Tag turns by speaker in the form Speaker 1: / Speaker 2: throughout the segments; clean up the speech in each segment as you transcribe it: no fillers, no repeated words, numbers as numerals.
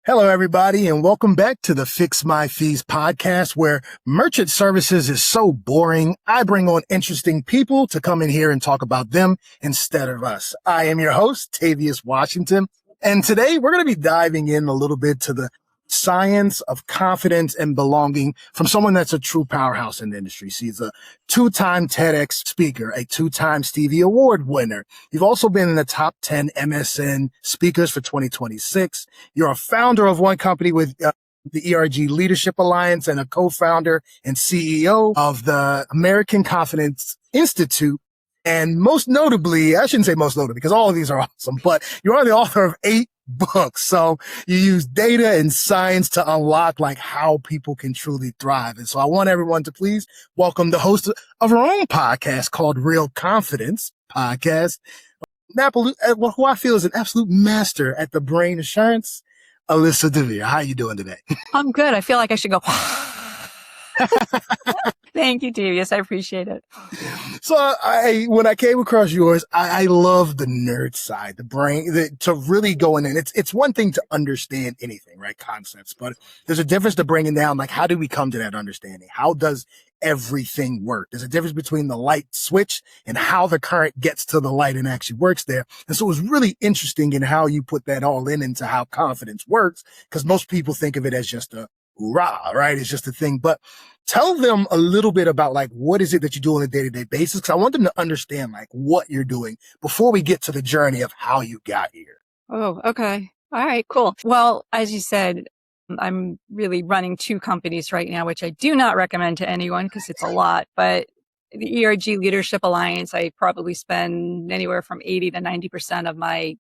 Speaker 1: Hello, everybody, and welcome back to the Fix My Fees podcast, where merchant services is so boring. I bring on interesting people to come in here and talk about them instead of us. I am your host, Tavius Washington, and today we're going to be diving in a little bit to the science of confidence and belonging from someone that's a true powerhouse in the industry. She's a two-time TEDx speaker, a two-time Stevie Award winner. You've also been in the top 10 MSN speakers for 2026. You're a founder of one company with the ERG Leadership Alliance and a co-founder and CEO of the American Confidence Institute. And most notably, I shouldn't say most notably because all of these are awesome, but you are the author of 8 books. So you use data and science to unlock like how people can truly thrive. And so I want everyone to please welcome the host of her own podcast called Real Confidence Podcast, who I feel is an absolute master at the brain assurance, Alyssa Dver. How are you doing today?
Speaker 2: I'm good. I feel like I should go. Thank you, Tavius. I appreciate it.
Speaker 1: So when I came across yours, I love the nerd side, the brain, to really go in. And it's one thing to understand anything, right? Concepts, but there's a difference to bringing down, like, how do we come to that understanding? How does everything work? There's a difference between the light switch and how the current gets to the light and actually works there. And so it was really interesting in how you put that all into how confidence works, because most people think of it as just a hoorah, right? It's just a thing. But tell them a little bit about like, what is it that you do on a day-to-day basis? Because I want them to understand like what you're doing before we get to the journey of how you got here.
Speaker 2: Oh, okay. All right, cool. Well, as you said, I'm really running 2 companies right now, which I do not recommend to anyone because it's a lot. But the ERG Leadership Alliance, I probably spend anywhere from 80 to 90% of my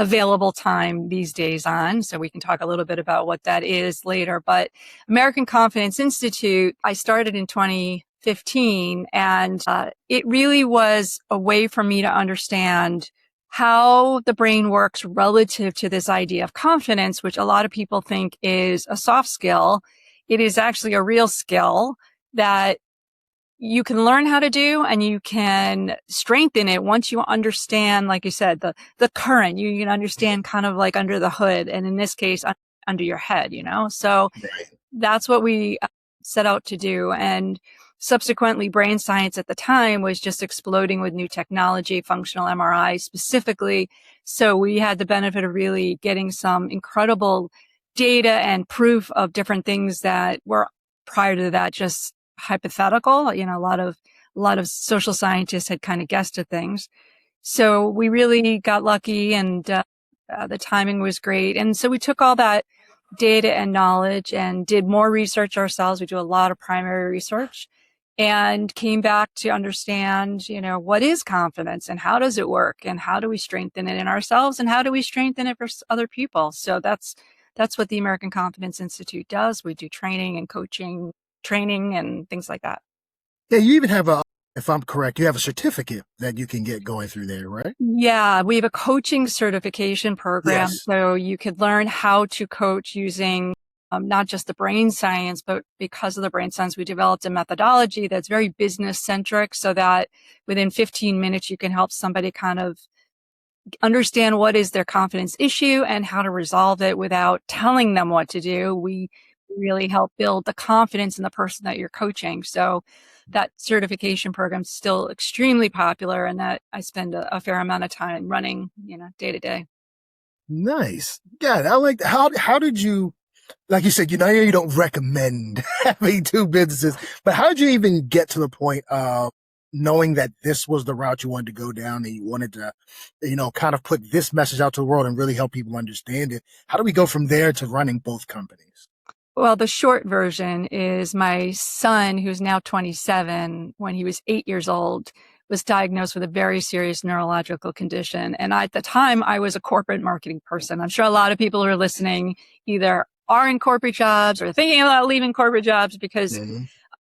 Speaker 2: available time these days on. So we can talk a little bit about what that is later. But American Confidence Institute, I started in 2015, and it really was a way for me to understand how the brain works relative to this idea of confidence, which a lot of people think is a soft skill. It is actually a real skill that you can learn how to do, and you can strengthen it once you understand, like you said, the current. You can understand kind of like under the hood, and in this case, under your head, So that's what we set out to do. And subsequently, brain science at the time was just exploding with new technology, functional MRI specifically. So we had the benefit of really getting some incredible data and proof of different things that were prior to that just hypothetical. A lot of social scientists had kind of guessed at things. So we really got lucky, and the timing was great. And so we took all that data and knowledge and did more research ourselves. We do a lot of primary research, and came back to understand, what is confidence and how does it work and how do we strengthen it in ourselves and how do we strengthen it for other people. So that's what the American Confidence Institute does. We do training and coaching, training and things like that.
Speaker 1: Yeah, you even have if I'm correct, you have a certificate that you can get going through there, right?
Speaker 2: Yeah, we have a coaching certification program.
Speaker 1: Yes.
Speaker 2: So you could learn how to coach using not just the brain science, but because of the brain science, we developed a methodology that's very business centric, so that within 15 minutes, you can help somebody kind of understand what is their confidence issue and how to resolve it without telling them what to do. We really help build the confidence in the person that you're coaching. So that certification program is still extremely popular, and that I spend a fair amount of time running, day to day.
Speaker 1: Nice. Yeah, I like how did you, like you said, you don't recommend having 2 businesses, but how did you even get to the point of knowing that this was the route you wanted to go down and you wanted to, kind of put this message out to the world and really help people understand it? How do we go from there to running both companies?
Speaker 2: Well, the short version is my son, who's now 27, when he was 8 years old, was diagnosed with a very serious neurological condition. And at the time, I was a corporate marketing person. I'm sure a lot of people who are listening either are in corporate jobs or thinking about leaving corporate jobs, because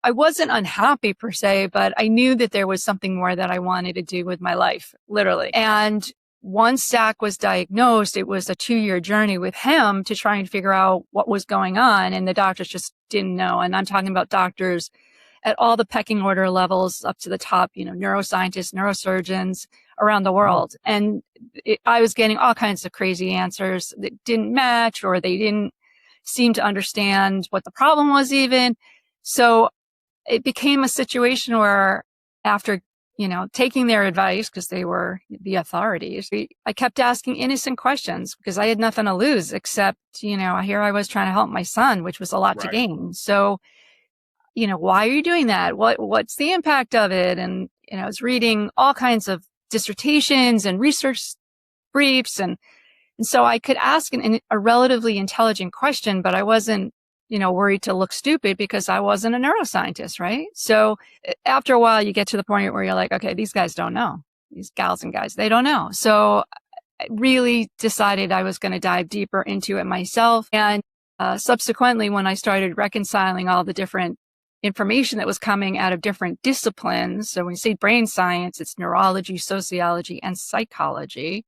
Speaker 2: I wasn't unhappy per se, but I knew that there was something more that I wanted to do with my life, literally. And once Zach was diagnosed, it was a 2-year journey with him to try and figure out what was going on. And the doctors just didn't know. And I'm talking about doctors at all the pecking order levels up to the top, neuroscientists, neurosurgeons around the world. And I was getting all kinds of crazy answers that didn't match, or they didn't seem to understand what the problem was even. So it became a situation where after, taking their advice, because they were the authorities, I kept asking innocent questions because I had nothing to lose except, here I was trying to help my son, which was a lot to
Speaker 1: Right.
Speaker 2: gain. So, why are you doing that? What's the impact of it? And, I was reading all kinds of dissertations and research briefs. And so I could ask a relatively intelligent question, but I wasn't, worried to look stupid because I wasn't a neuroscientist, right? So after a while, you get to the point where you're like, okay, these guys don't know. These gals and guys, they don't know. So I really decided I was going to dive deeper into it myself. And subsequently, when I started reconciling all the different information that was coming out of different disciplines, so when you say brain science, it's neurology, sociology, and psychology.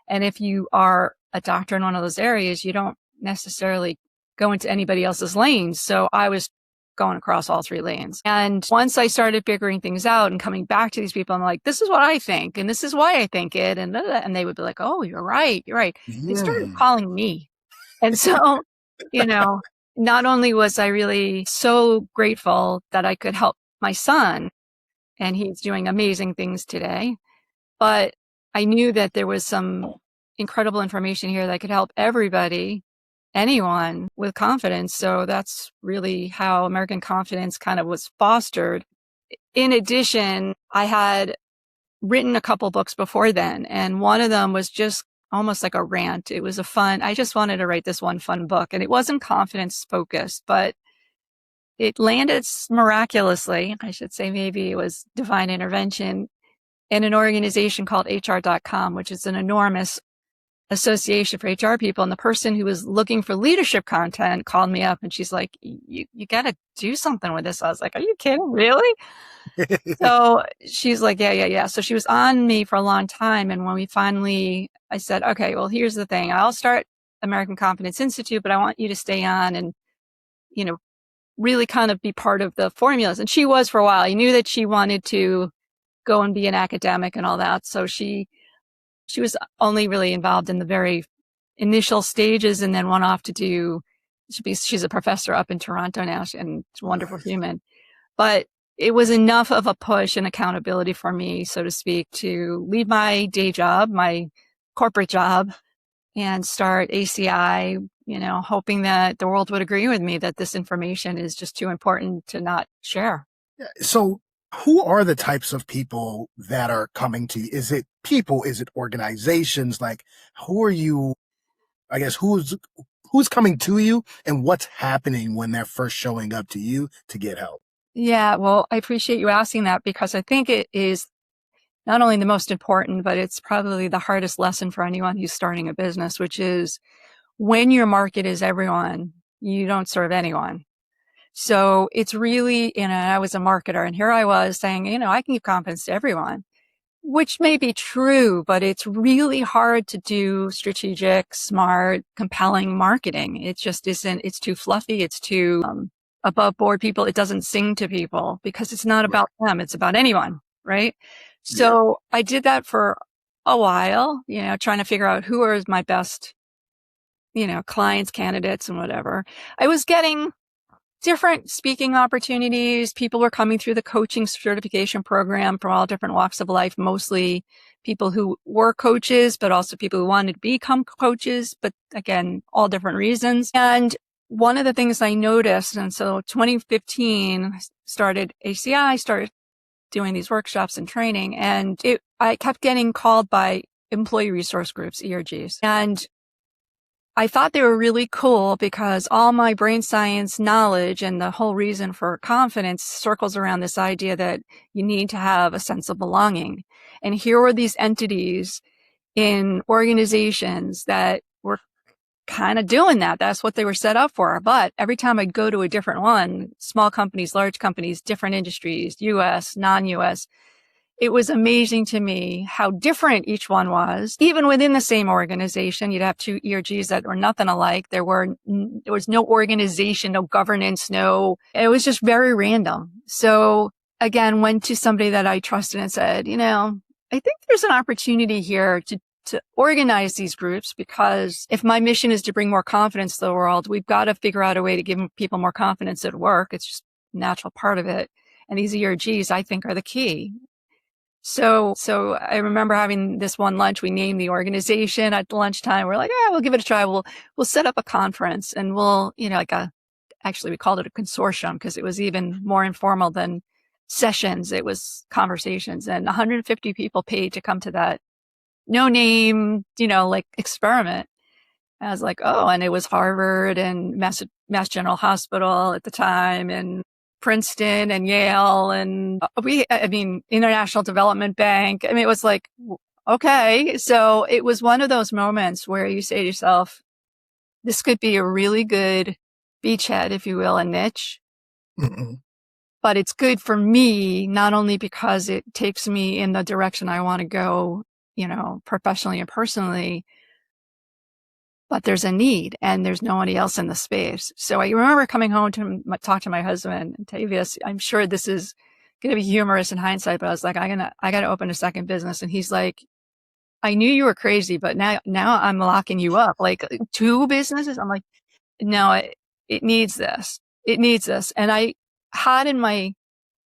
Speaker 2: And if you are a doctor in one of those areas, you don't necessarily go into anybody else's lanes. So I was going across all three lanes. And once I started figuring things out and coming back to these people, I'm like, this is what I think, and this is why I think it. And they would be like, oh, you're right. You're right. They started
Speaker 1: Mm.
Speaker 2: calling me. And so, you know, not only was I really so grateful that I could help my son, and he's doing amazing things today, but I knew that there was some incredible information here that could help everybody, anyone with confidence. So that's really how American Confidence kind of was fostered. In addition, I had written a couple books before then, and one of them was just almost like a rant. It was I just wanted to write this one fun book, and it wasn't confidence focused, but it landed miraculously. I should say maybe it was divine intervention in an organization called HR.com, which is an enormous association for HR people. And the person who was looking for leadership content called me up and she's like, you got to do something with this. I was like, are you kidding? Really? So she's like, yeah. So she was on me for a long time. And when I said, okay, well, here's the thing. I'll start American Confidence Institute, but I want you to stay on and, really kind of be part of the formulas. And she was for a while. I knew that she wanted to go and be an academic and all that. So she was only really involved in the very initial stages and then went off to she's a professor up in Toronto now, and she's a wonderful human. But it was enough of a push and accountability for me, so to speak, to leave my day job, my corporate job, and start ACI, hoping that the world would agree with me that this information is just too important to not share.
Speaker 1: So who are the types of people that are coming to you? Is it people? Is it organizations? Like, who are you? I guess who's coming to you, and what's happening when they're first showing up to you to get help?
Speaker 2: Yeah, well, I appreciate you asking that because I think it is not only the most important, but it's probably the hardest lesson for anyone who's starting a business, which is when your market is everyone, you don't serve anyone. So it's really, I was a marketer and here I was saying, I can give confidence to everyone, which may be true, but it's really hard to do strategic, smart, compelling marketing. It just isn't, it's too fluffy. It's too above board people. It doesn't sing to people because it's not about them. It's about anyone. Right.
Speaker 1: Yeah.
Speaker 2: So I did that for a while, trying to figure out who are my best, clients, candidates and whatever. I was getting different speaking opportunities. People were coming through the coaching certification program from all different walks of life, mostly people who were coaches, but also people who wanted to become coaches, but again, all different reasons. And one of the things I noticed, and so 2015, started ACI, started doing these workshops and training, and I kept getting called by employee resource groups, ERGs. And I thought they were really cool because all my brain science knowledge and the whole reason for confidence circles around this idea that you need to have a sense of belonging. And here were these entities in organizations that were kind of doing that. That's what they were set up for. But every time I'd go to a different one, small companies, large companies, different industries, US, non-US, it was amazing to me how different each one was. Even within the same organization, you'd have two ERGs that were nothing alike. There was no organization, no governance, it was just very random. So again, went to somebody that I trusted and said, I think there's an opportunity here to to organize these groups, because if my mission is to bring more confidence to the world, we've got to figure out a way to give people more confidence at work. It's just a natural part of it. And these ERGs, I think, are the key. So I remember having this one lunch. We named the organization at lunchtime. We're like, we'll give it a try. We'll set up a conference, and we'll, actually we called it a consortium because it was even more informal than sessions. It was conversations, and 150 people paid to come to that no name, experiment. I was like, and it was Harvard and Mass General Hospital at the time, and Princeton and Yale, and International Development Bank. I mean, it was like, okay. So it was one of those moments where you say to yourself, this could be a really good beachhead, if you will, a niche.
Speaker 1: Mm-mm.
Speaker 2: But it's good for me, not only because it takes me in the direction I want to go, professionally and personally, but there's a need and there's nobody else in the space. So I remember coming home to talk to my husband and tell you this. I'm sure this is going to be humorous in hindsight, but I was like, I got to open a second business. And he's like, I knew you were crazy, but now I'm locking you up. Like 2 businesses. I'm like, no, it needs this. It needs this. And I had in my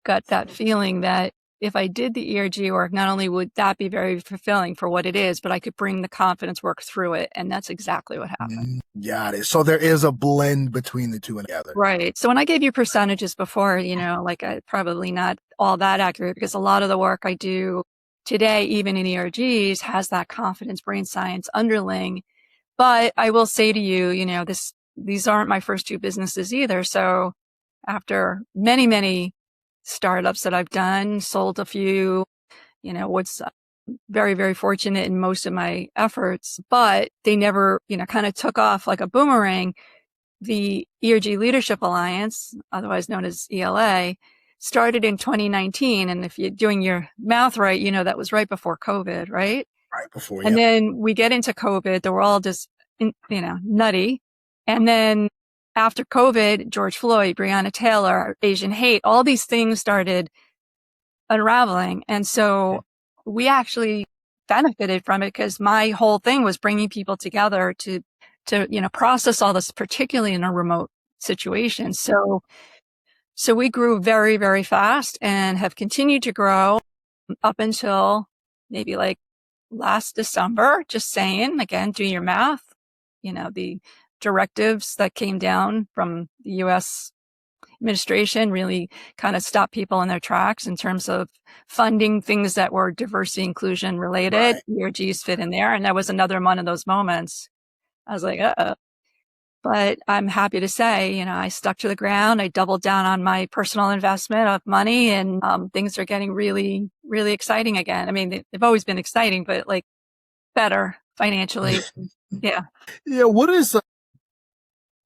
Speaker 2: gut that feeling that if I did the ERG work, not only would that be very fulfilling for what it is, but I could bring the confidence work through it. And that's exactly what happened.
Speaker 1: Got it. So there is a blend between the two together.
Speaker 2: Right. So when I gave you percentages before, probably not all that accurate, because a lot of the work I do today, even in ERGs, has that confidence brain science underling. But I will say to you, these aren't my first 2 businesses either. So after many, many startups that I've done, sold a few, was very, very fortunate in most of my efforts, but they never, kind of took off like a boomerang. The ERG Leadership Alliance, otherwise known as ELA, started in 2019. And if you're doing your math right, that was right before COVID, right?
Speaker 1: Right before,
Speaker 2: And then we get into COVID, the world is, nutty. And then after COVID, George Floyd, Breonna Taylor, Asian hate, all these things started unraveling. And so we actually benefited from it because my whole thing was bringing people together to process all this, particularly in a remote situation. So we grew very, very fast and have continued to grow up until maybe like last December. Just saying, again, do your math. The directives that came down from the U.S. administration really kind of stopped people in their tracks in terms of funding things that were diversity inclusion related. Right. ERGs fit in there. And that was another one of those moments. I was like, But I'm happy to say, I stuck to the ground. I doubled down on my personal investment of money, and things are getting really, really exciting again. I mean, they've always been exciting, but like better financially. Yeah.
Speaker 1: Yeah. What is,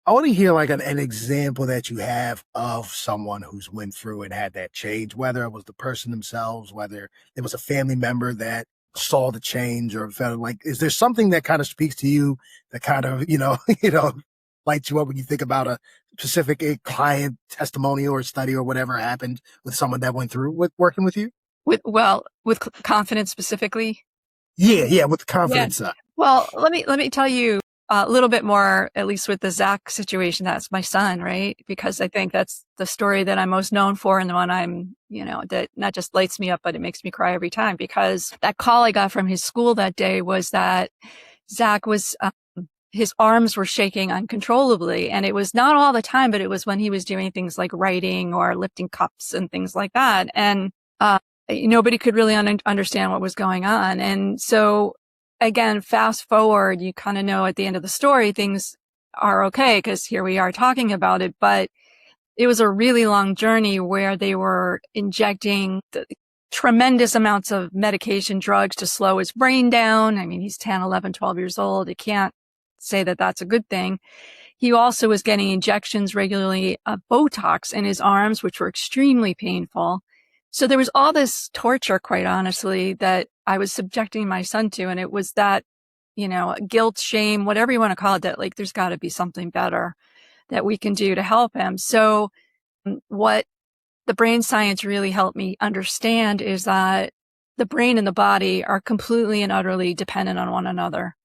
Speaker 1: I want to hear like an example that you have of someone who's went through and had that change, whether it was the person themselves, whether it was a family member that saw the change, or felt like, is there something that kind of speaks to you that kind of, lights you up when you think about a specific client testimonial or study or whatever happened with someone that went through with working with you?
Speaker 2: With confidence specifically?
Speaker 1: Yeah, with the confidence.
Speaker 2: Yeah. Well, let me tell you a little bit more, at least with the Zach situation. That's my son, right? Because I think that's the story that I'm most known for, and the one I'm, that not just lights me up, but it makes me cry every time. Because that call I got from his school that day was that Zach was, his arms were shaking uncontrollably. And it was not all the time, but it was when he was doing things like writing or lifting cups and things like that. And nobody could really understand what was going on. And so, again, fast forward, you kind of know at the end of the story, things are okay because here we are talking about it. But it was a really long journey where they were injecting tremendous amounts of medication, drugs to slow his brain down. I mean, he's 10, 11, 12 years old. You can't say that that's a good thing. He also was getting injections regularly of Botox in his arms, which were extremely painful. So there was all this torture, quite honestly, that I was subjecting my son to. And it was that, guilt, shame, whatever you want to call it, that like, there's got to be something better that we can do to help him. So what the brain science really helped me understand is that the brain and the body are completely and utterly dependent on one another.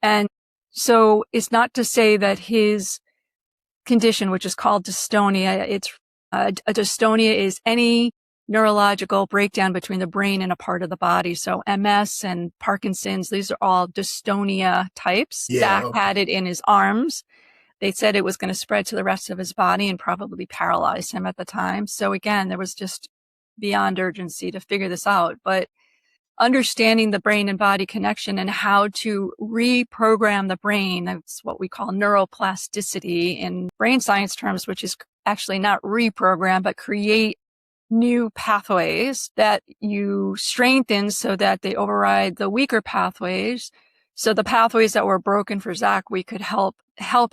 Speaker 2: And so it's not to say that his condition, which is called dystonia, a dystonia is any neurological breakdown between the brain and a part of the body. So MS and Parkinson's, these are all dystonia types.
Speaker 1: Yeah.
Speaker 2: Zach
Speaker 1: Okay.
Speaker 2: had it in his arms. They said it was going to spread to the rest of his body and probably paralyze him at the time. So again, there was just beyond urgency to figure this out. But understanding the brain and body connection and how to reprogram the brain, that's what we call neuroplasticity in brain science terms, which is actually not reprogram, but create new pathways that you strengthen so that they override the weaker pathways. So the pathways that were broken for Zach, we could help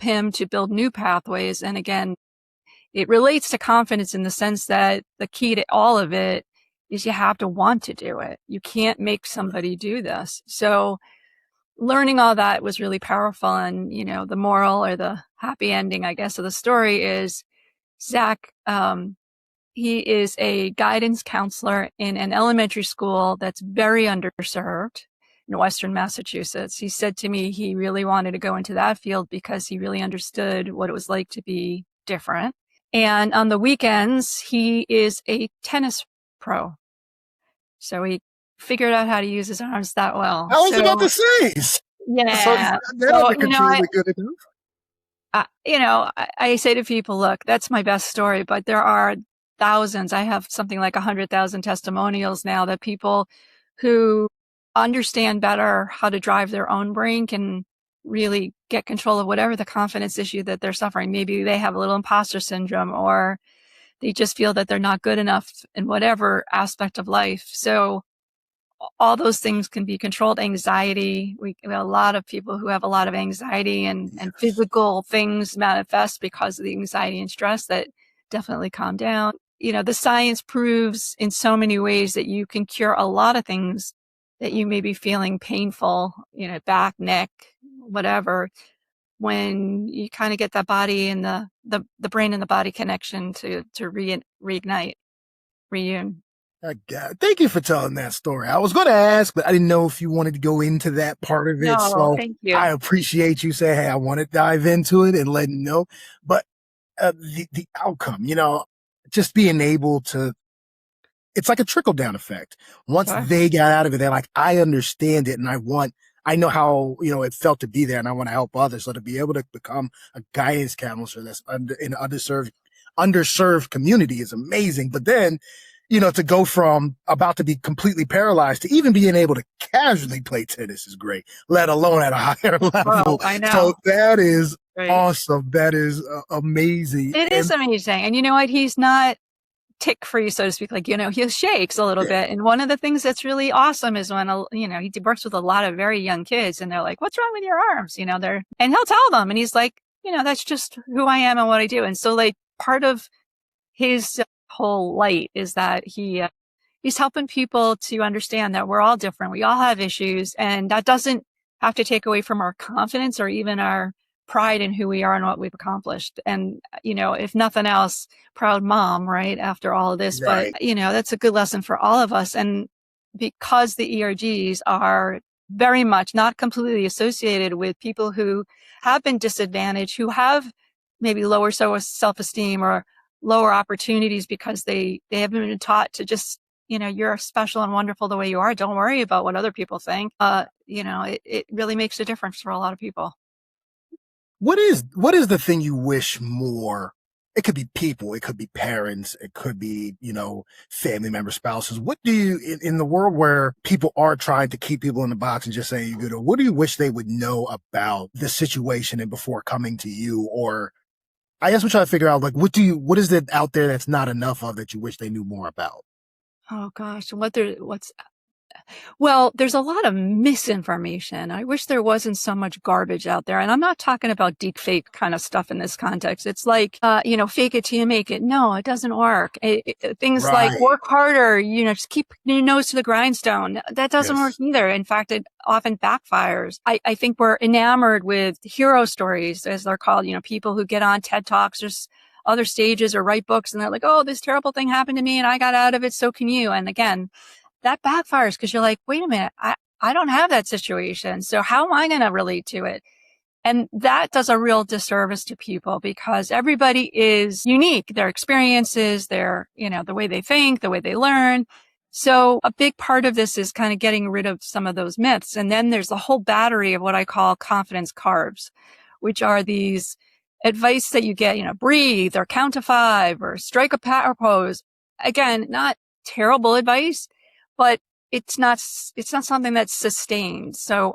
Speaker 2: him to build new pathways. And again, it relates to confidence in the sense that the key to all of it is you have to want to do it. You can't make somebody do this. So learning all that was really powerful. And, the moral or the happy ending, I guess, of the story is Zach, he is a guidance counselor in an elementary school that's very underserved in Western Massachusetts. He said to me he really wanted to go into that field because he really understood what it was like to be different. And on the weekends, he is a tennis pro. So he figured out how to use his arms that well.
Speaker 1: I was about to say.
Speaker 2: Yeah.
Speaker 1: That contributed good enough.
Speaker 2: I say to people, look, that's my best story, but there are thousands. I have something like 100,000 testimonials now that people who understand better how to drive their own brain can really get control of whatever the confidence issue that they're suffering. Maybe they have a little imposter syndrome, or they just feel that they're not good enough in whatever aspect of life. So all those things can be controlled. Anxiety. We have a lot of people who have a lot of anxiety and physical things manifest because of the anxiety and stress that definitely calm down. The science proves in so many ways that you can cure a lot of things that you may be feeling painful, back, neck, whatever, when you kind of get that body and the brain and the body connection to reignite, reune.
Speaker 1: Thank you for telling that story. I was going to ask, but I didn't know if you wanted to go into that part of it.
Speaker 2: No,
Speaker 1: so
Speaker 2: thank you.
Speaker 1: I appreciate you saying, hey, I want to dive into it and letting you know. But the outcome, just being able to, it's like a trickle down effect. Once they got out of it, they're like, I understand it and I know how, it felt to be there and I want to help others. So to be able to become a guidance counselor that's in an underserved community is amazing. But then, to go from about to be completely paralyzed to even being able to casually play tennis is great, let alone at a higher level.
Speaker 2: I know.
Speaker 1: So that is awesome. That is amazing.
Speaker 2: It is amazing. And you know what? He's not tick-free, so to speak. Like, he shakes a little bit. And one of the things that's really awesome is when, he works with a lot of very young kids and they're like, what's wrong with your arms? And he'll tell them. And he's like, that's just who I am and what I do. And so like part of his whole light is that he's helping people to understand that we're all different. We all have issues, and that doesn't have to take away from our confidence or even our pride in who we are and what we've accomplished. And, if nothing else, proud mom, right? After all of this,
Speaker 1: right.
Speaker 2: But, that's a good lesson for all of us. And because the ERGs are very much not completely associated with people who have been disadvantaged, who have maybe lower self-esteem or lower opportunities because they haven't been taught to just, you're special and wonderful the way you are. Don't worry about what other people think. It really makes a difference for a lot of people.
Speaker 1: What is the thing you wish more? It could be people, it could be parents, it could be, family members, spouses. What do you, in the world where people are trying to keep people in the box and just saying you're good, what do you wish they would know about the situation and before coming to you? Or I guess we're trying to figure out, like, what is it out there that's not enough of that you wish they knew more about?
Speaker 2: Oh gosh, well, there's a lot of misinformation. I wish there wasn't so much garbage out there. And I'm not talking about deep fake kind of stuff in this context. It's like, fake it till you make it. No, it doesn't work. Things like work harder, just keep your nose to the grindstone. That doesn't work either. In fact, it often backfires. I think we're enamored with hero stories, as they're called, people who get on TED Talks or other stages or write books and they're like, oh, this terrible thing happened to me and I got out of it. So can you. And again, that backfires because you're like, wait a minute, I don't have that situation. So how am I going to relate to it? And that does a real disservice to people because everybody is unique. Their experiences, their, the way they think, the way they learn. So a big part of this is kind of getting rid of some of those myths. And then there's a whole battery of what I call confidence carbs, which are these advice that you get, breathe or count to 5 or strike a power pose. Again, not terrible advice, but it's not something that's sustained. So,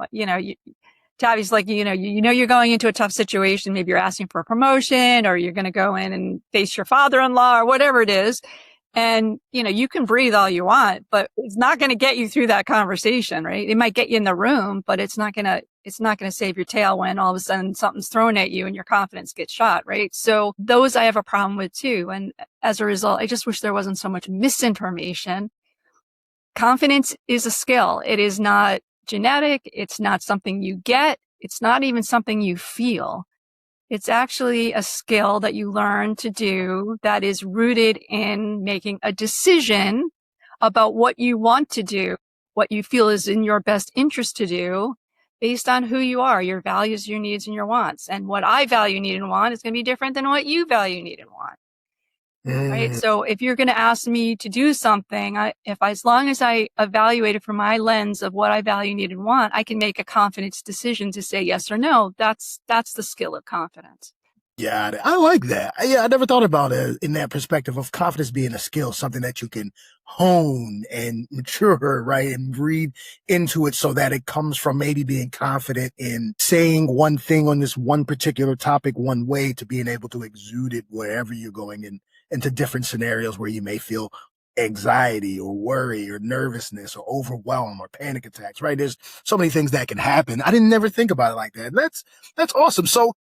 Speaker 2: Tavi's like, you're going into a tough situation. Maybe you're asking for a promotion or you're going to go in and face your father-in-law or whatever it is. And, you can breathe all you want, but it's not going to get you through that conversation, right? It might get you in the room, but it's not going to save your tail when all of a sudden something's thrown at you and your confidence gets shot, right? So those I have a problem with too. And as a result, I just wish there wasn't so much misinformation. Confidence is a skill. It is not genetic. It's not something you get. It's not even something you feel. It's actually a skill that you learn to do that is rooted in making a decision about what you want to do, what you feel is in your best interest to do based on who you are, your values, your needs, and your wants. And what I value, need, and want is going to be different than what you value, need, and want. Right. So if you're going to ask me to do something, as long as I evaluate it from my lens of what I value, need, and want, I can make a confidence decision to say yes or no. That's the skill of confidence.
Speaker 1: Yeah, I like that. Yeah, I never thought about it in that perspective of confidence being a skill, something that you can hone and mature, right? And read into it so that it comes from maybe being confident in saying one thing on this one particular topic one way to being able to exude it wherever you're going into different scenarios where you may feel anxiety or worry or nervousness or overwhelm or panic attacks, right? There's so many things that can happen. I didn't never think about it like that. That's awesome. So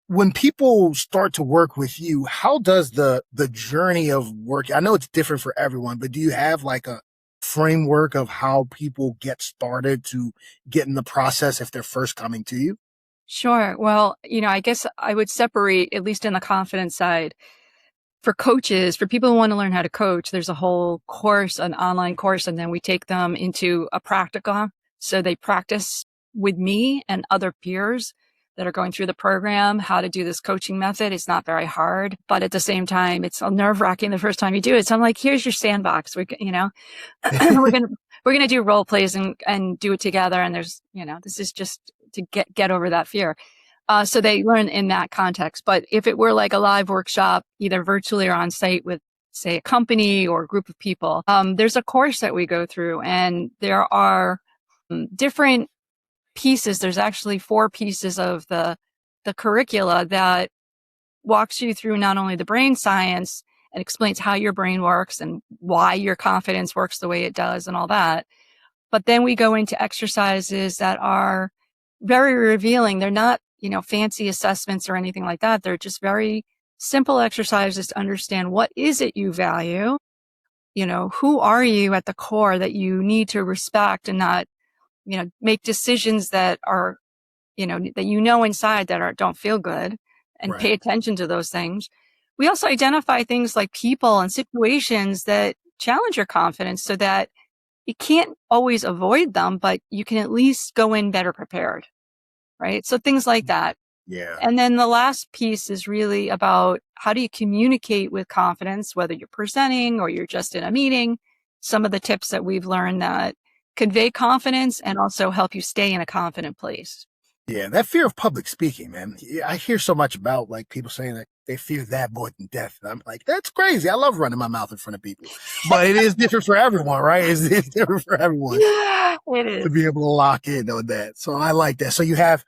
Speaker 1: when people start to work with you, how does the journey of work, I know it's different for everyone, but do you have like a framework of how people get started to get in the process if they're first coming to you?
Speaker 2: Sure. Well, I guess I would separate, at least in the confidence side, for coaches, for people who want to learn how to coach, there's a whole course, an online course, and then we take them into a practicum. So they practice with me and other peers that are going through the program, how to do this coaching method. It's not very hard, but at the same time, it's nerve-wracking the first time you do it. So I'm like, here's your sandbox. We're going to do role plays and do it together. And there's, this is just to get over that fear. So they learn in that context. But if it were like a live workshop, either virtually or on site with, say, a company or a group of people, there's a course that we go through, and there are different pieces. There's actually 4 pieces of the curricula that walks you through not only the brain science and explains how your brain works and why your confidence works the way it does and all that. But then we go into exercises that are very revealing. They're not, fancy assessments or anything like that. They're just very simple exercises to understand what is it you value. Who are you at the core that you need to respect and not, make decisions that are, that inside that don't feel good, and
Speaker 1: Right.
Speaker 2: pay attention to those things. We also identify things like people and situations that challenge your confidence so that you can't always avoid them, but you can at least go in better prepared, right? So things like that.
Speaker 1: Yeah.
Speaker 2: And then the last piece is really about how do you communicate with confidence, whether you're presenting or you're just in a meeting. Some of the tips that we've learned that convey confidence and also help you stay in a confident place.
Speaker 1: Yeah, that fear of public speaking, man. I hear so much about like people saying that they fear that more than death. And I'm like, that's crazy. I love running my mouth in front of people, but it is different for everyone, right? It's different for everyone
Speaker 2: Yeah, it
Speaker 1: to
Speaker 2: is.
Speaker 1: be able to lock in on that. So I like that. So you have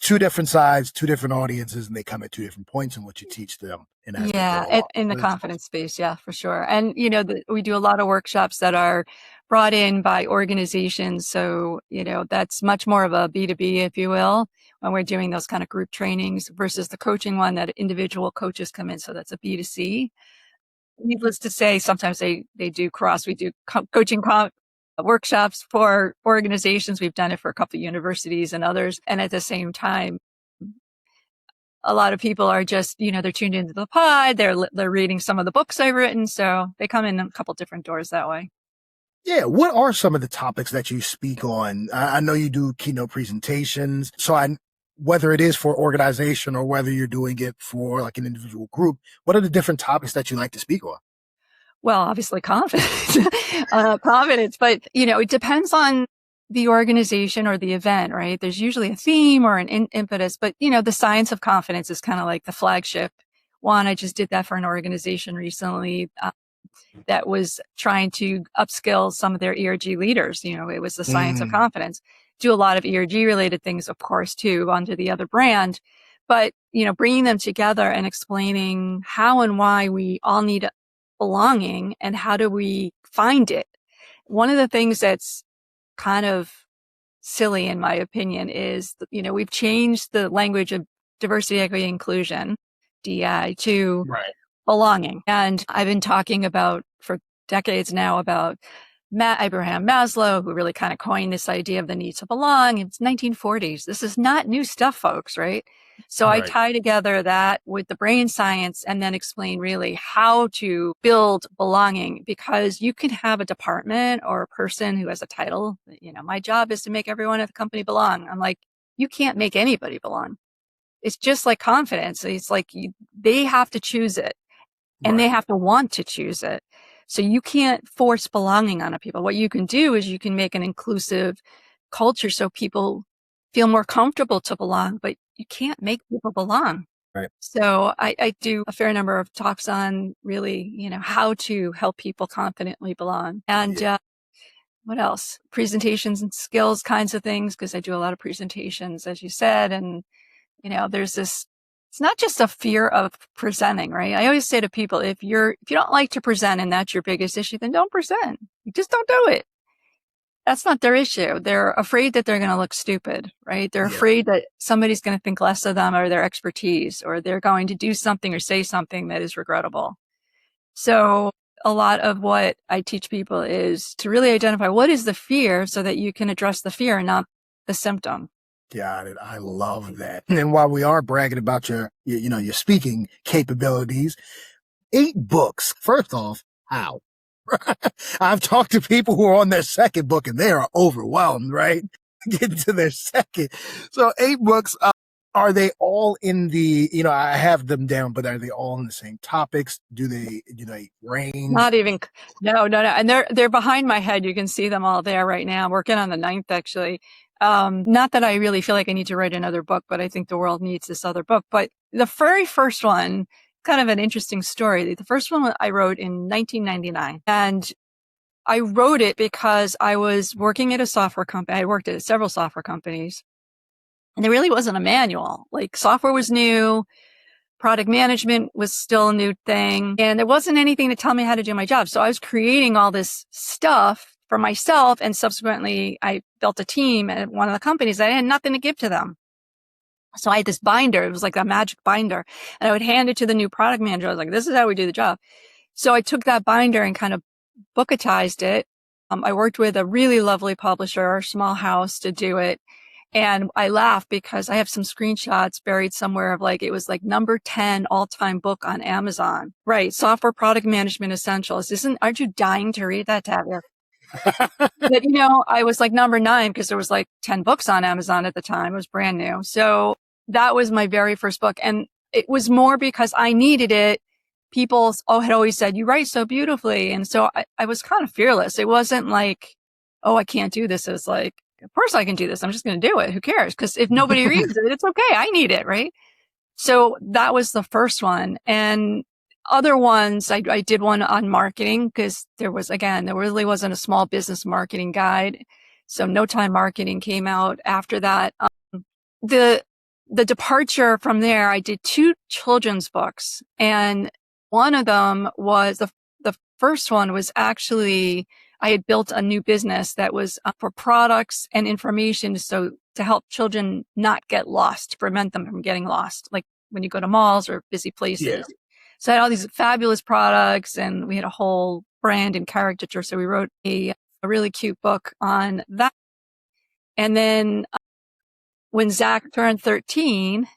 Speaker 1: 2 different sides, 2 different audiences, and they come at 2 different points in what you teach them and as they go
Speaker 2: Yeah,
Speaker 1: along.
Speaker 2: in the
Speaker 1: That's
Speaker 2: confidence space. Yeah, for sure. And, we do a lot of workshops that are brought in by organizations. So, that's much more of a B2B, if you will, when we're doing those kind of group trainings versus the coaching one that individual coaches come in. So that's a B2C. Needless to say, sometimes they do cross. We do coaching workshops for organizations. We've done it for a couple of universities and others. And at the same time, a lot of people are just, they're tuned into the pod. They're reading some of the books I've written. So they come in a couple different doors that way.
Speaker 1: Yeah, what are some of the topics that you speak on? I know you do keynote presentations, so whether it is for organization or whether you're doing it for like an individual group, what are the different topics that you like to speak on?
Speaker 2: Well, obviously confidence, confidence, but it depends on the organization or the event, right? There's usually a theme or an impetus, but the science of confidence is kind of like the flagship one. I just did that for an organization recently that was trying to upskill some of their ERG leaders. It was the science of confidence. Do a lot of ERG related things, of course, too, under the other brand. But, bringing them together and explaining how and why we all need belonging and how do we find it. One of the things that's kind of silly, in my opinion, is, we've changed the language of diversity, equity, inclusion, DI, to
Speaker 1: Right.
Speaker 2: belonging. And I've been talking about for decades now about Abraham Maslow, who really kind of coined this idea of the need to belong. It's 1940s. This is not new stuff, folks, right? So I
Speaker 1: Right.
Speaker 2: tie together that with the brain science and then explain really how to build belonging, because you can have a department or a person who has a title, my job is to make everyone at the company belong. I'm like, you can't make anybody belong. It's just like confidence. It's like they have to choose it. And they
Speaker 1: Right.
Speaker 2: have to want to choose it. So you can't force belonging on people. What you can do is you can make an inclusive culture so people feel more comfortable to belong, but you can't make people belong.
Speaker 1: Right.
Speaker 2: So I do a fair number of talks on really, how to help people confidently belong. And
Speaker 1: Yeah.
Speaker 2: what else? Presentations and skills kinds of things, because I do a lot of presentations, as you said. And there's this, it's not just a fear of presenting, right? I always say to people, if you don't like to present and that's your biggest issue, then don't present. You just don't do it. That's not their issue. They're afraid that they're going to look stupid, right? They're
Speaker 1: Yeah.
Speaker 2: afraid that somebody's going to think less of them or their expertise, or they're going to do something or say something that is regrettable. So a lot of what I teach people is to really identify what is the fear so that you can address the fear and not the symptom.
Speaker 1: Got it. I love that. And while we are bragging about your speaking capabilities, 8 books. First off, how? I've talked to people who are on their second book and they are overwhelmed, right? Getting to their second. So 8 books, are they all in I have them down, but are they all in the same topics? Do they range?
Speaker 2: Not even, no. And they're behind my head. You can see them all there right now. I'm working on the 9th, actually. Not that I really feel like I need to write another book, but I think the world needs this other book. But the very first one, kind of an interesting story. The first one I wrote in 1999, and I wrote it because I was working at a software company. I worked at several software companies, and there really wasn't a manual. Like, software was new. Product management was still a new thing, and there wasn't anything to tell me how to do my job. So I was creating all this stuff for myself, and subsequently I built a team at one of the companies. I had nothing to give to them. So I had this binder. It was like a magic binder, and I would hand it to the new product manager. I was like, this is how we do the job. So I took that binder and kind of bookatized it. I worked with a really lovely publisher, small house, to do it. And I laugh because I have some screenshots buried somewhere of it was like number 10 all-time book on Amazon. Right. Software Product Management Essentials. Aren't you dying to read that, Tabitha? But, I was like number 9 because there was like 10 books on Amazon at the time. It was brand new. So that was my very first book. And it was more because I needed it. People had always said, you write so beautifully. And so I was kind of fearless. It wasn't like, oh, I can't do this. It's like, of course I can do this. I'm just going to do it. Who cares? Because if nobody reads it, it's okay. I need it. Right. So that was the first one. And other ones, I did one on marketing because there really wasn't a small business marketing guide. So No Time Marketing came out after that. The departure from there, I did 2 children's books, and one of them was the first one was actually, I had built a new business that was for products and information. So to help children not get lost, to prevent them from getting lost, like when you go to malls or busy places. Yeah. So I had all these fabulous products, and we had a whole brand and caricature. So we wrote a really cute book on that. And then when Zach turned 13,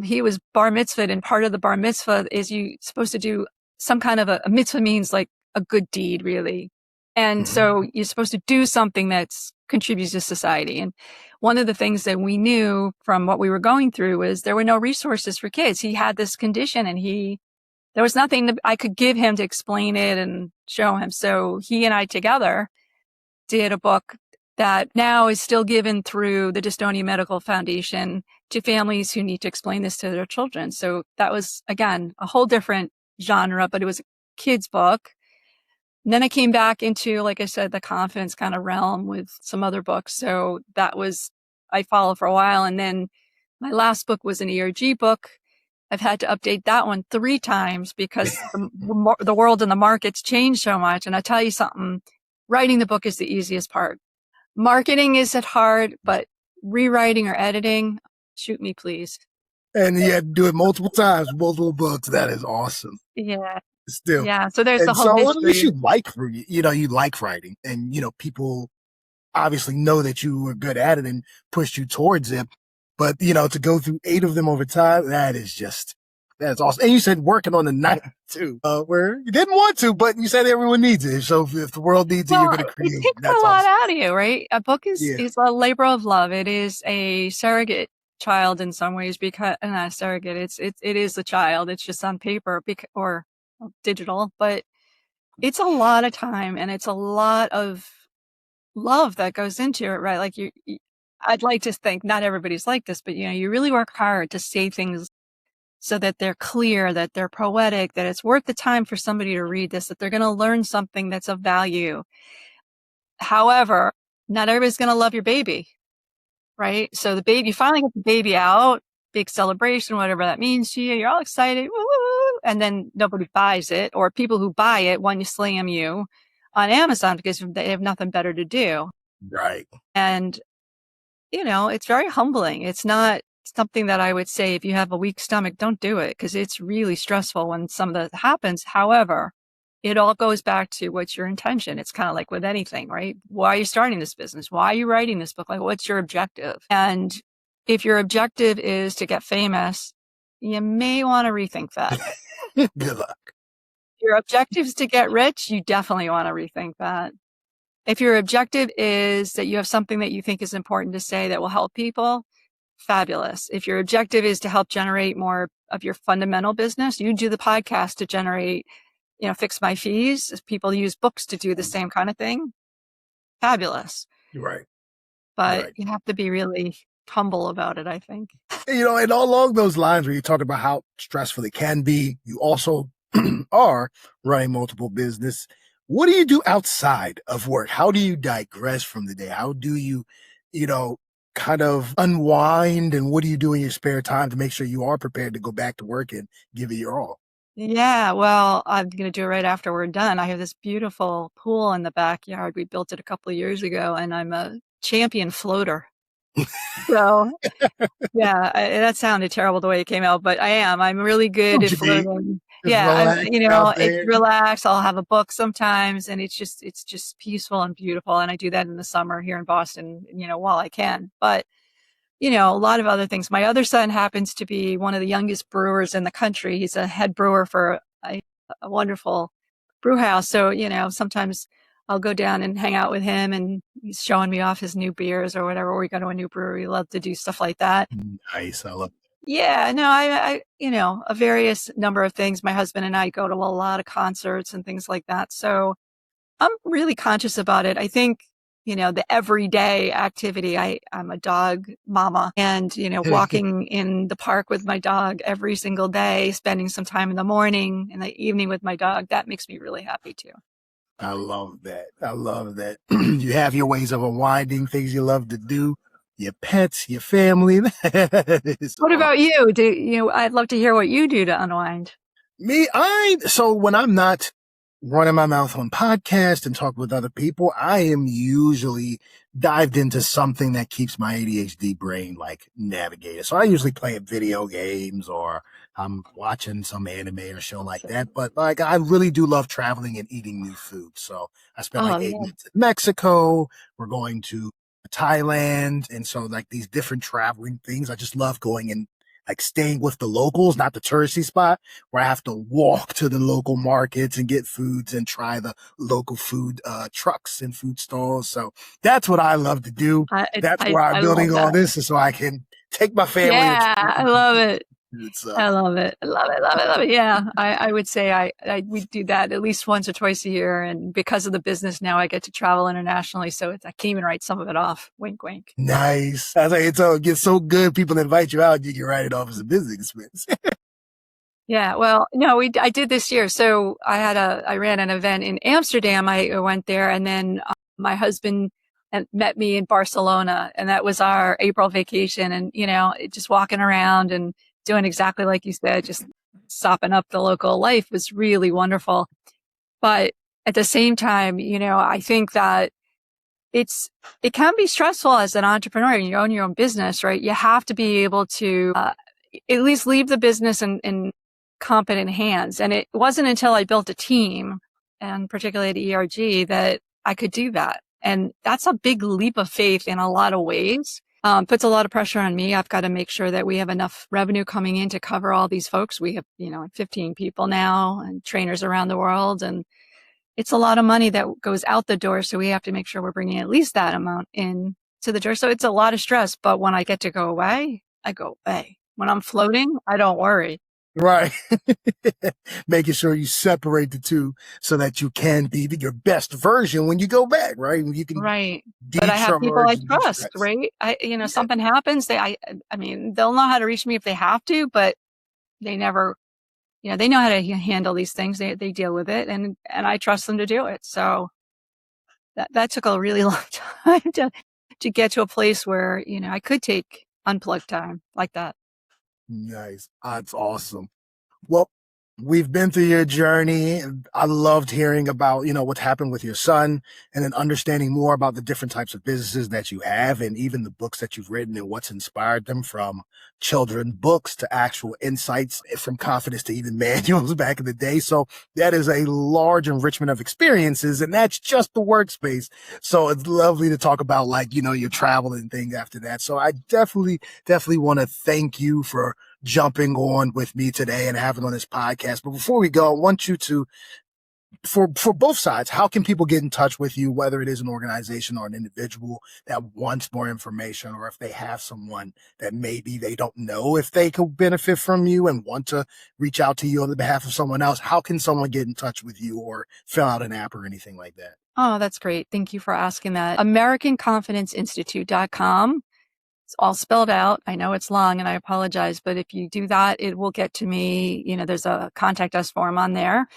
Speaker 2: he was bar mitzvahed, and part of the bar mitzvah is you supposed to do some kind of a mitzvah, means like a good deed, really. And so you're supposed to do something that's contributes to society. And one of the things that we knew from what we were going through was there were no resources for kids. He had this condition and there was nothing that I could give him to explain it and show him. So he and I together did a book that now is still given through the Dystonia Medical Foundation to families who need to explain this to their children. So that was, again, a whole different genre, but it was a kid's book. And then I came back into, like I said, the confidence kind of realm with some other books. So I followed for a while. And then my last book was an ERG book. I've had to update that one 3 times because the world and the markets changed so much. And I tell you something, writing the book is the easiest part. Marketing isn't hard, but rewriting or editing, shoot me, please.
Speaker 1: And you had to do it multiple times, multiple books. That is awesome.
Speaker 2: Yeah.
Speaker 1: Still.
Speaker 2: Yeah. So there's the
Speaker 1: And
Speaker 2: whole
Speaker 1: so at
Speaker 2: history.
Speaker 1: least you like writing, and, people obviously know that you were good at it and pushed you towards it. But, to go through 8 of them over time, that's awesome. And you said working on the 9th too, where you didn't want to, but you said everyone needs it. So if the world needs it, you're going to create
Speaker 2: it
Speaker 1: it.
Speaker 2: takes
Speaker 1: That's
Speaker 2: a lot
Speaker 1: awesome.
Speaker 2: out of you, right? A book is a labor of love. It is a surrogate child in some ways because not a surrogate. It is a child. It's just on paper or digital, but it's a lot of time and it's a lot of love that goes into it, right? Like I'd like to think not everybody's like this, but you really work hard to say things so that they're clear, that they're poetic, that it's worth the time for somebody to read this, that they're going to learn something that's of value. However, not everybody's going to love your baby, right? So you finally get the baby out, big celebration, whatever that means to you. You're all excited, woo, and then nobody buys it, or people who buy it want to slam you on Amazon because they have nothing better to do.
Speaker 1: Right.
Speaker 2: And, it's very humbling. It's not something that I would say if you have a weak stomach, don't do it because it's really stressful when some of that happens. However, it all goes back to what's your intention. It's kind of like with anything, right? Why are you starting this business? Why are you writing this book? Like, what's your objective? And if your objective is to get famous, you may want to rethink that.
Speaker 1: Good luck.
Speaker 2: If your objective is to get rich, you definitely want to rethink that. If your objective is that you have something that you think is important to say that will help people, fabulous. If your objective is to help generate more of your fundamental business, you do the podcast to generate, fix my fees. People use books to do the same kind of thing. Fabulous.
Speaker 1: Right.
Speaker 2: But you have to be really humble about it, I think.
Speaker 1: And along those lines where you talk about how stressful it can be, you also are running multiple business. What do you do outside of work? How do you digress from the day? How do you, kind of unwind? And what do you do in your spare time to make sure you are prepared to go back to work and give it your all?
Speaker 2: Yeah, well, I'm going to do it right after we're done. I have this beautiful pool in the backyard. We built it a couple of years ago, and I'm a champion floater. So, yeah, that sounded terrible the way it came out, but I am. I'm really good at floating. Yeah, it's relaxed. I'll have a book sometimes, and it's just peaceful and beautiful. And I do that in the summer here in Boston, while I can. But a lot of other things. My other son happens to be one of the youngest brewers in the country. He's a head brewer for a wonderful brew house. So, sometimes I'll go down and hang out with him and he's showing me off his new beers or whatever. We go to a new brewery. Love to do stuff like that.
Speaker 1: Nice. I love it.
Speaker 2: Yeah, no, I a various number of things. My husband and I go to a lot of concerts and things like that. So I'm really conscious about it. I think, the everyday activity. I'm a dog mama and, walking in the park with my dog every single day, spending some time in the morning and the evening with my dog, that makes me really happy too.
Speaker 1: I love that. I love that. You have your ways of unwinding, things you love to do, your pets, your family.
Speaker 2: What about you? I'd love to hear what you do to unwind.
Speaker 1: So when I'm not running my mouth on podcasts and talk with other people, I am usually dived into something that keeps my ADHD brain navigated. So I usually play video games or I'm watching some anime or show like that. But I really do love traveling and eating new food. So I spent 8 months in Mexico. We're going to Thailand. And so these different traveling things, I just love going and like staying with the locals, not the touristy spot, where I have to walk to the local markets and get foods and try the local food trucks and food stalls. So that's what I love to do. That's why I'm
Speaker 2: I love
Speaker 1: building all
Speaker 2: that.
Speaker 1: this, is so I can take my family and
Speaker 2: Yeah, I love it.
Speaker 1: So.
Speaker 2: I love it. I love it. Love it. Love it. Yeah. I would say we do that at least once or twice a year. And because of the business now, I get to travel internationally. So I can't even write some of it off. Wink, wink.
Speaker 1: Nice. I was like, it gets so good. People invite you out, you can write it off as a business expense.
Speaker 2: Yeah. Well, no, I did this year. So I ran an event in Amsterdam. I went there, and then my husband met me in Barcelona, and that was our April vacation. And, just walking around and doing exactly like you said, just sopping up the local life was really wonderful. But at the same time, I think that it can be stressful as an entrepreneur. You own your own business, right? You have to be able to at least leave the business in competent hands. And it wasn't until I built a team, and particularly at ERG, that I could do that. And that's a big leap of faith in a lot of ways. Puts a lot of pressure on me. I've got to make sure that we have enough revenue coming in to cover all these folks. We have, 15 people now and trainers around the world. And it's a lot of money that goes out the door. So we have to make sure we're bringing at least that amount in to the door. So it's a lot of stress. But when I get to go away, I go away. When I'm floating, I don't worry.
Speaker 1: Right. Making sure you separate the two so that you can be your best version when you go back, right? You can
Speaker 2: right. But I have people I trust, right? Something happens. I mean, they'll know how to reach me if they have to, but they never, they know how to handle these things. They deal with it, and I trust them to do it. So that took a really long time to get to a place where, I could take unplugged time like that.
Speaker 1: Nice. That's awesome. Well, we've been through your journey, and I loved hearing about, what's happened with your son, and then understanding more about the different types of businesses that you have, and even the books that you've written and what's inspired them, from children books to actual insights, from confidence to even manuals back in the day. So that is a large enrichment of experiences, and that's just the workspace. So it's lovely to talk about, your travel and things after that. So I definitely want to thank you for jumping on with me today and having on this podcast. But before we go, I want you to, for both sides, how can people get in touch with you, whether it is an organization or an individual that wants more information, or if they have someone that maybe they don't know if they could benefit from you and want to reach out to you on the behalf of someone else? How can someone get in touch with you or fill out an app or anything like that?
Speaker 2: Oh, that's great. Thank you for asking that. AmericanConfidenceinstitute.com. It's all spelled out. I know it's long and I apologize, but if you do that, it will get to me. There's a contact us form on there.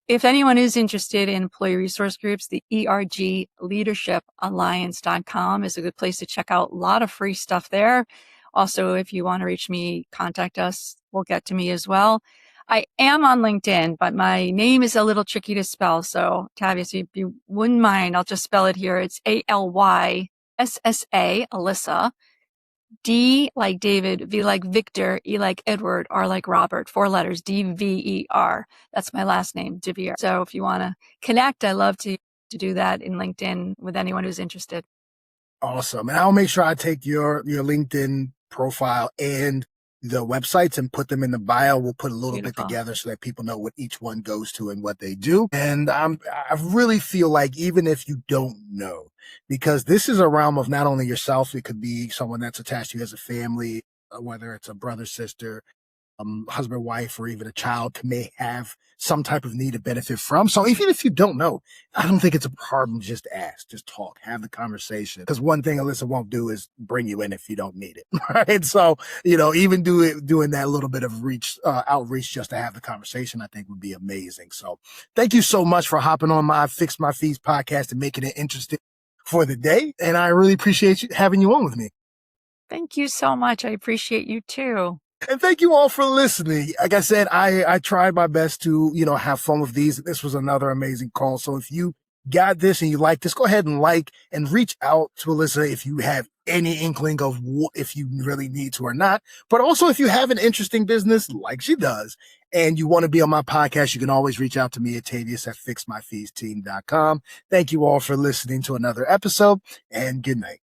Speaker 2: If anyone is interested in employee resource groups, the ERG Leadership Alliance.com is a good place to check out. A lot of free stuff there. Also, if you want to reach me, contact us. We'll get to me as well. I am on LinkedIn, but my name is a little tricky to spell. So, Tavius, if you wouldn't mind, I'll just spell it here. It's Alyssa, Alyssa. D like David, V like Victor, E like Edward, R like Robert, 4 letters, Dver. That's my last name, Dver. So if you want to connect, I love to do that in LinkedIn with anyone who's interested.
Speaker 1: Awesome. And I'll make sure I take your LinkedIn profile and the websites and put them in the bio. We'll put a little bit together so that people know what each one goes to and what they do. And I really feel like, even if you don't know, because this is a realm of not only yourself, it could be someone that's attached to you as a family, whether it's a brother, sister, husband, wife, or even a child may have some type of need to benefit from. So even if you don't know, I don't think it's a problem. Just ask, just talk, have the conversation. Because one thing Alyssa won't do is bring you in if you don't need it. Right. So, even doing that little bit of outreach just to have the conversation, I think would be amazing. So thank you so much for hopping on my Fix My Fees podcast and making it interesting for the day. And I really appreciate having you on with me.
Speaker 2: Thank you so much. I appreciate you too.
Speaker 1: And thank you all for listening. Like I said, I tried my best to, have fun with these. This was another amazing call. So if you got this and you like this, go ahead and and reach out to Alyssa if you have any inkling of if you really need to or not. But also, if you have an interesting business like she does and you want to be on my podcast, you can always reach out to me at Tavius at fixmyfeesteam.com. Thank you all for listening to another episode, and good night.